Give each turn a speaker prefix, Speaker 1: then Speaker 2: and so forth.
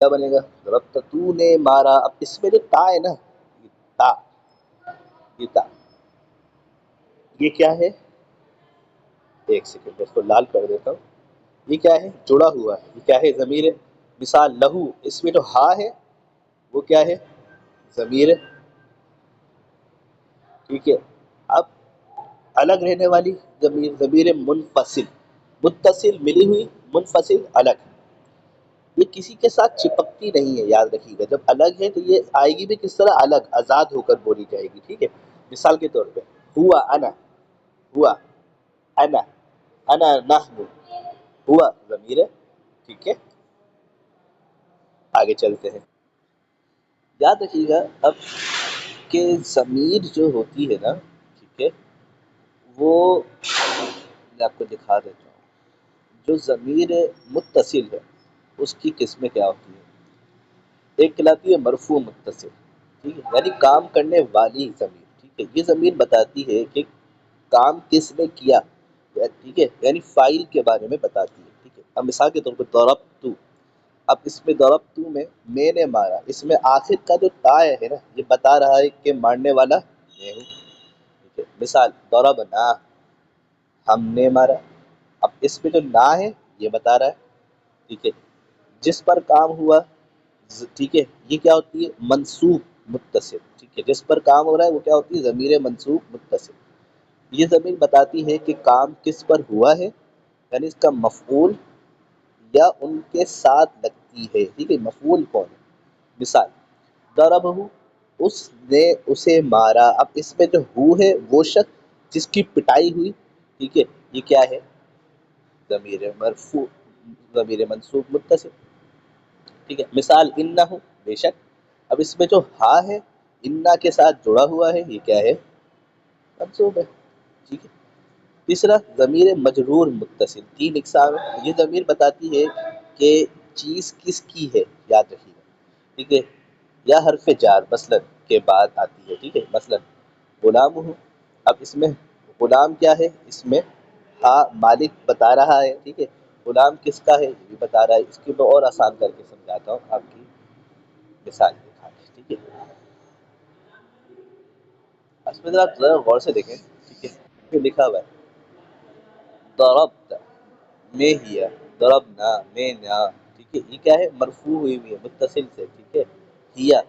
Speaker 1: کیا بنے گا؟ ضربت تو نے مارا. اب اس میں جو تا ہے نا، یہ تا، یہ تا، یہ کیا ہے؟ ایک سیکنڈ میں اس کو لال کر دیتا ہوں. یہ کیا ہے؟ جڑا ہوا ہے. یہ کیا ہے؟ ضمیر ہے. مثال لہو، اس میں جو ہا ہے وہ کیا ہے؟ ضمیر ہے. ٹھیک ہے. اب الگ رہنے والی ضمیر، ضمیر منفصل. متصل ملی ہوئی، منفصل الگ. یہ کسی کے ساتھ چپکتی نہیں ہے، یاد رکھیے گا. جب الگ ہے تو یہ آئے گی بھی کس طرح؟ الگ، آزاد ہو کر بولی جائے گی. ٹھیک ہے. مثال کے طور پہ ہوا انا، ہوا انا، انا نحن. ہوا ضمیر ہے. ٹھیک ہے. آگے چلتے ہیں. یاد رکھیے گا اب کہ ضمیر جو ہوتی ہے نا، ٹھیک ہے، وہ میں آپ کو دکھا دیتا ہوں. جو ضمیر متصل ہے اس کی قسمیں کیا ہوتی ہیں؟ ایک کہلاتی ہے مرفوع متصل. ٹھیک ہے، یعنی کام کرنے والی ضمیر. ٹھیک ہے، یہ ضمیر بتاتی ہے کہ کام کس نے کیا. ٹھیک ہے، یعنی فائل کے بارے میں بتاتی ہے. ٹھیک ہے. اب مثال کے طور پر ضربت. اب اس میں ضربت میں نے مارا، اس میں آخر کا جو تا ہے نا، یہ بتا رہا ہے کہ مارنے والا میں ہوں. ٹھیک ہے. مثال ضربنا، ہم نے مارا. اب اس میں جو نا ہے یہ بتا رہا ہے. ٹھیک ہے. جس پر کام ہوا، ٹھیک ہے، یہ کیا ہوتی ہے؟ منصوب متصل. ٹھیک ہے. جس پر کام ہو رہا ہے وہ کیا ہوتی ہے؟ ضمیر منصوب متصل. یہ ضمیر بتاتی ہے کہ کام کس پر ہوا ہے، یعنی اس کا مفعول یا ان کے ساتھ لگتی ہے. ٹھیک ہے. مفعول کون ہے؟ مثال ضربہ، اس نے اسے مارا. اب اس میں جو ہو ہے وہ شخص جس کی پٹائی ہوئی. ٹھیک ہے. یہ کیا ہے؟ ضمیر مرفوع، ضمیر منصوب متصل. ٹھیک ہے. مثال انہ، بے شک. اب اس میں جو ہا ہے انا کے ساتھ جڑا ہوا ہے، یہ کیا ہے؟ منصوب ہے. ٹھیک ہے. تیسرا ضمیر مجرور متصل. تین اقسام ہے. یہ ضمیر بتاتی ہے کہ چیز کس کی ہے، یاد رکھیے گا. ٹھیک ہے. یا حرف جار مثلا کے بعد آتی ہے. ٹھیک ہے. مثلا غلام ہوں. اب اس میں غلام کیا ہے؟ اس میں ہاں مالک بتا رہا ہے. ٹھیک ہے. غلام کس کا ہے یہ بھی بتا رہا ہے. اس کی میں اور آسان کر کے سمجھاتا ہوں آپ کی مثال دکھا کے. ٹھیک ہے. اس میں آپ ذرا غور سے دیکھیں. ٹھیک ہے. یہ لکھا ہوا ہے ضربت میں ہیا، ضربنا میں نا. ٹھیک ہے. یہ کیا ہے؟ مرفوع ہوئی ہوئی ہے متصل سے. ٹھیک ہے. ہیا